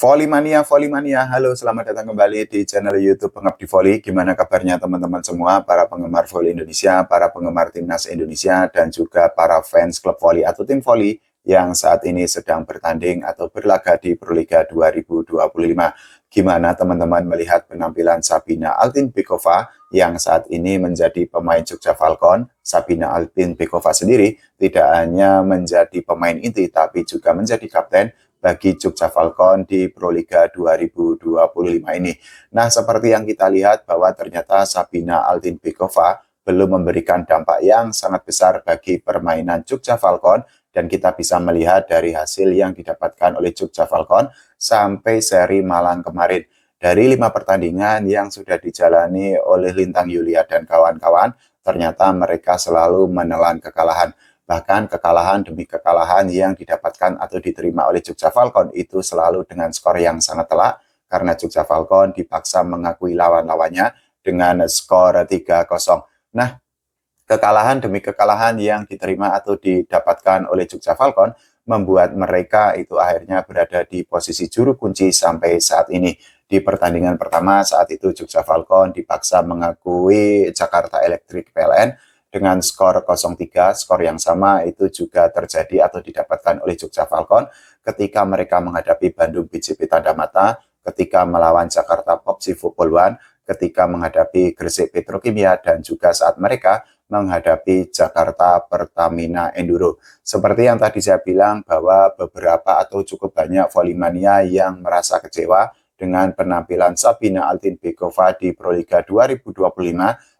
Volley Mania, halo selamat datang kembali di channel YouTube Pengabdi Volley. Gimana kabarnya teman-teman semua, para penggemar volley Indonesia, para penggemar timnas Indonesia, dan juga para fans klub volley atau tim volley yang saat ini sedang bertanding atau berlaga di Proliga 2025. Gimana teman-teman melihat penampilan Sabina Altynbekova yang saat ini menjadi pemain Jogja Falcon? Sabina Altynbekova sendiri tidak hanya menjadi pemain inti, tapi juga menjadi kapten bagi Jogja Falcon di Proliga 2025 ini. Nah, seperti yang kita lihat bahwa ternyata Sabina Altynbekova belum memberikan dampak yang sangat besar bagi permainan Jogja Falcon, dan kita bisa melihat dari hasil yang didapatkan oleh Jogja Falcon sampai seri Malang kemarin. Dari 5 pertandingan yang sudah dijalani oleh Lintang Yulia dan kawan-kawan, ternyata mereka selalu menelan kekalahan. Bahkan kekalahan demi kekalahan yang didapatkan atau diterima oleh Jogja Falcon itu selalu dengan skor yang sangat telak, karena Jogja Falcon dipaksa mengakui lawan-lawannya dengan skor 3-0. Nah, kekalahan demi kekalahan yang diterima atau didapatkan oleh Jogja Falcon membuat mereka itu akhirnya berada di posisi juru kunci sampai saat ini. Di pertandingan pertama saat itu Jogja Falcon dipaksa mengakui Jakarta Electric PLN dengan skor 0-3. Skor yang sama itu juga terjadi atau didapatkan oleh Jogja Falcon ketika mereka menghadapi Bandung BJP Tanda Mata, ketika melawan Jakarta Popsi Football One, ketika menghadapi Gresik Petrokimia, dan juga saat mereka menghadapi Jakarta Pertamina Enduro. Seperti yang tadi saya bilang bahwa beberapa atau cukup banyak volley-mania yang merasa kecewa dengan penampilan Sabina Altynbekova di Proliga 2025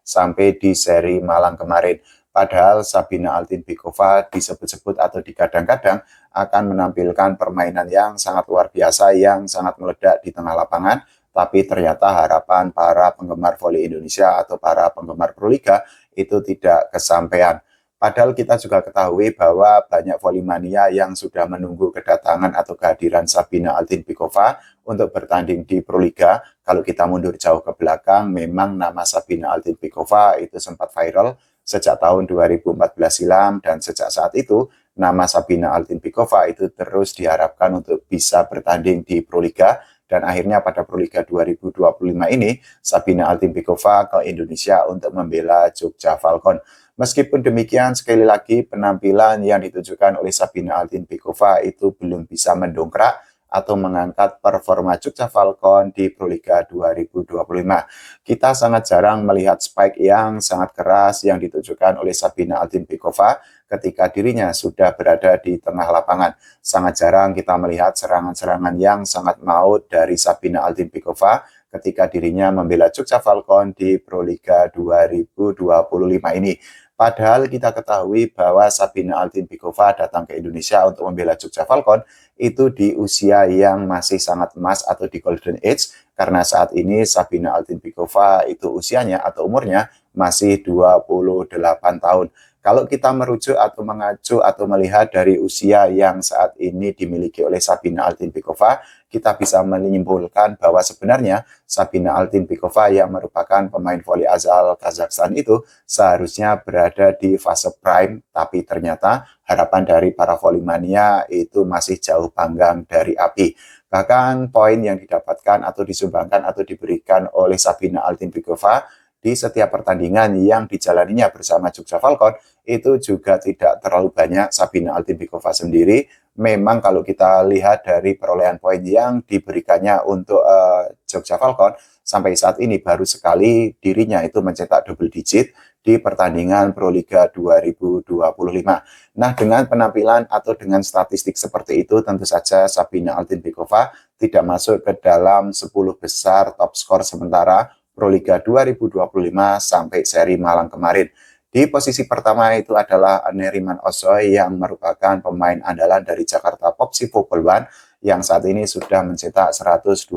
sampai di seri Malang kemarin. Padahal Sabina Altynbekova disebut-sebut atau digadang-gadang akan menampilkan permainan yang sangat luar biasa, yang sangat meledak di tengah lapangan, tapi ternyata harapan para penggemar volley Indonesia atau para penggemar Proliga itu tidak kesampaian. Padahal kita juga ketahui bahwa banyak volley-mania yang sudah menunggu kedatangan atau kehadiran Sabina Altynbekova untuk bertanding di Proliga. Kalau kita mundur jauh ke belakang, memang nama Sabina Altynbekova itu sempat viral sejak tahun 2014 silam, dan sejak saat itu nama Sabina Altynbekova itu terus diharapkan untuk bisa bertanding di Proliga. Dan akhirnya pada Proliga 2025 ini, Sabina Altynbekova ke Indonesia untuk membela Jogja Falcon. Meskipun demikian, sekali lagi penampilan yang ditujukan oleh Sabina Altynbekova itu belum bisa mendongkrak atau mengangkat performa Jogja Falcon di Proliga 2025. Kita sangat jarang melihat spike yang sangat keras yang ditujukan oleh Sabina Altynbekova ketika dirinya sudah berada di tengah lapangan. Sangat jarang kita melihat serangan-serangan yang sangat maut dari Sabina Altynbekova ketika dirinya membela Jogja Falcon di Proliga 2025 ini. Padahal kita ketahui bahwa Sabina Altynbekova datang ke Indonesia untuk membela Jogja Falcon itu di usia yang masih sangat emas atau di golden age, karena saat ini Sabina Altynbekova itu usianya atau umurnya masih 28 tahun. Kalau kita merujuk atau mengacu atau melihat dari usia yang saat ini dimiliki oleh Sabina Altynbekova, kita bisa menyimpulkan bahwa sebenarnya Sabina Altynbekova yang merupakan pemain voli asal Kazakhstan itu seharusnya berada di fase prime, tapi ternyata harapan dari para volley-mania itu masih jauh panggang dari api. Bahkan poin yang didapatkan atau disumbangkan atau diberikan oleh Sabina Altynbekova di setiap pertandingan yang dijalaninya bersama Jogja Falcon itu juga tidak terlalu banyak. Sabina Altynbekova sendiri memang kalau kita lihat dari perolehan poin yang diberikannya untuk Jogja Falcon sampai saat ini baru sekali dirinya itu mencetak double digit di pertandingan Proliga 2025. Nah, dengan penampilan atau dengan statistik seperti itu, tentu saja Sabina Altynbekova tidak masuk ke dalam 10 besar top skor sementara Proliga 2025 sampai seri Malang kemarin. Di posisi pertama itu adalah Neriman Osoy yang merupakan pemain andalan dari Jakarta Popsi Football One yang saat ini sudah mencetak 121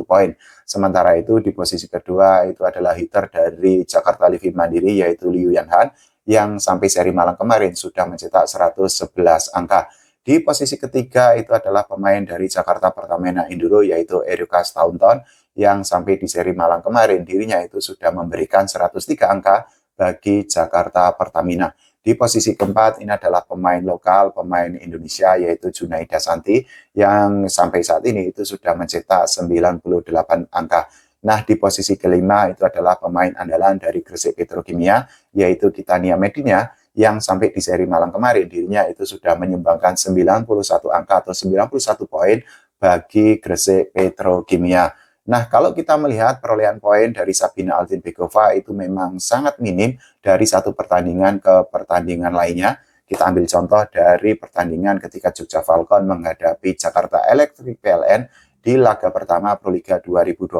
poin. Sementara itu di posisi kedua itu adalah hitter dari Jakarta Living Mandiri yaitu Liu Yanhan yang sampai seri Malang kemarin sudah mencetak 111 angka. Di posisi ketiga itu adalah pemain dari Jakarta Pertamina Enduro yaitu Erikas Taunton yang sampai di seri Malang kemarin dirinya itu sudah memberikan 103 angka bagi Jakarta Pertamina. Di posisi keempat ini adalah pemain lokal, pemain Indonesia yaitu Junaida Santi yang sampai saat ini itu sudah mencetak 98 angka. Nah, di posisi kelima itu adalah pemain andalan dari Gresik Petrokimia yaitu Titania Medina yang sampai di seri malam kemarin dirinya itu sudah menyumbangkan 91 angka atau 91 poin bagi Gresik Petrokimia. Nah, kalau kita melihat perolehan poin dari Sabina Altinbekova itu memang sangat minim dari satu pertandingan ke pertandingan lainnya. Kita ambil contoh dari pertandingan ketika Jogja Falcon menghadapi Jakarta Electric PLN di laga pertama Proliga 2025.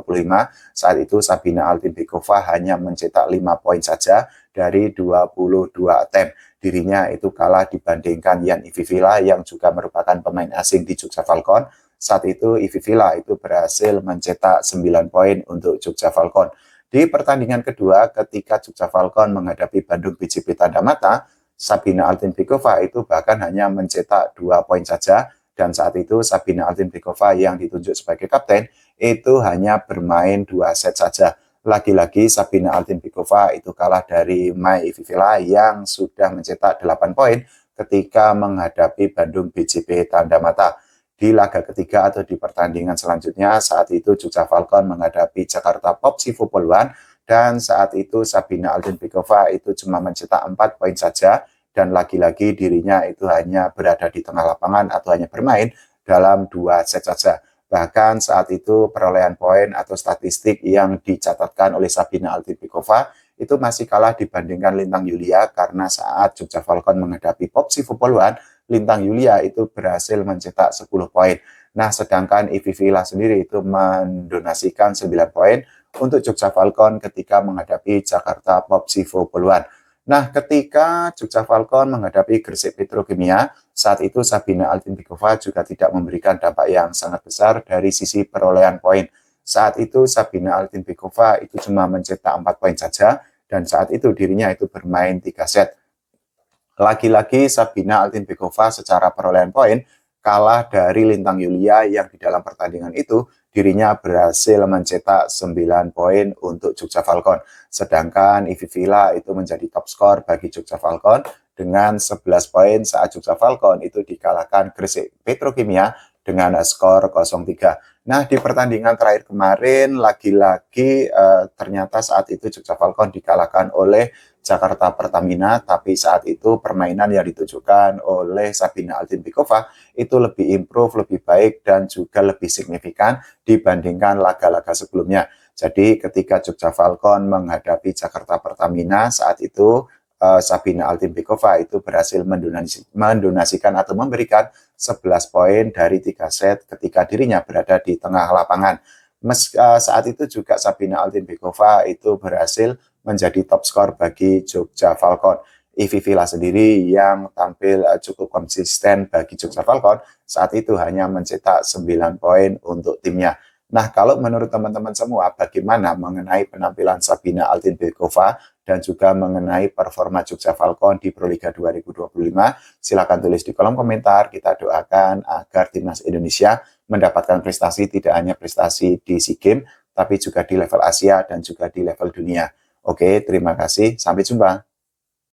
Saat itu Sabina Altinbekova hanya mencetak 5 poin saja dari 22 attempt. Dirinya itu kalah dibandingkan Yan Ivivila yang juga merupakan pemain asing di Jogja Falcon. Saat itu Ivivila itu berhasil mencetak 9 poin untuk Jogja Falcon. Di pertandingan kedua ketika Jogja Falcon menghadapi Bandung BJB Tanda Mata, Sabina Altinbekova itu bahkan hanya mencetak 2 poin saja, dan saat itu Sabina Altinbekova yang ditunjuk sebagai kapten itu hanya bermain 2 set saja. Lagi-lagi Sabina Altinbekova itu kalah dari Mai Ivivila yang sudah mencetak 8 poin ketika menghadapi Bandung BJB Tanda Mata. Di laga ketiga atau di pertandingan selanjutnya saat itu Jogja Falcon menghadapi Jakarta Popsivo Poluan, dan saat itu Sabina Altinbekova itu cuma mencetak 4 poin saja, dan lagi-lagi dirinya itu hanya berada di tengah lapangan atau hanya bermain dalam 2 set saja. Bahkan saat itu perolehan poin atau statistik yang dicatatkan oleh Sabina Altinbekova itu masih kalah dibandingkan Lintang Yulia, karena saat Jogja Falcon menghadapi Popsivo Poluan, Lintang Yulia itu berhasil mencetak 10 poin. Nah, sedangkan Ivivila sendiri itu mendonasikan 9 poin untuk Jogja Falcon ketika menghadapi Jakarta Popsivo Poluan. Nah, ketika Jogja Falcon menghadapi Gresik Petrokimia, saat itu Sabina Altinbekova juga tidak memberikan dampak yang sangat besar dari sisi perolehan poin. Saat itu Sabina Altinbekova itu cuma mencetak 4 poin saja, dan saat itu dirinya itu bermain 3 set. Lagi-lagi Sabina Altinbekova secara perolehan poin kalah dari Lintang Yulia yang di dalam pertandingan itu dirinya berhasil mencetak 9 poin untuk Jogja Falcon. Sedangkan Ivivila itu menjadi top skor bagi Jogja Falcon dengan 11 poin saat Jogja Falcon itu dikalahkan Gresik Petrokimia dengan skor 0-3. Nah, di pertandingan terakhir kemarin lagi-lagi ternyata saat itu Jogja Falcon dikalahkan oleh Jakarta Pertamina, tapi saat itu permainan yang ditujukan oleh Sabina Altinbekova itu lebih improve, lebih baik, dan juga lebih signifikan dibandingkan laga-laga sebelumnya. Jadi ketika Jogja Falcon menghadapi Jakarta Pertamina, saat itu Sabina Altinbekova itu berhasil mendonasikan atau memberikan 11 poin dari 3 set ketika dirinya berada di tengah lapangan. Saat itu juga Sabina Altinbekova itu berhasil menjadi top skor bagi Jogja Falcon. Ivivila sendiri yang tampil cukup konsisten bagi Jogja Falcon saat itu hanya mencetak 9 poin untuk timnya. Nah, kalau menurut teman-teman semua, bagaimana mengenai penampilan Sabina Altinbekova dan juga mengenai performa Jogja Falcon di Proliga 2025? Silakan tulis di kolom komentar. Kita doakan agar timnas Indonesia mendapatkan prestasi, tidak hanya prestasi di SEA Games, tapi juga di level Asia dan juga di level dunia. Oke, terima kasih. Sampai jumpa.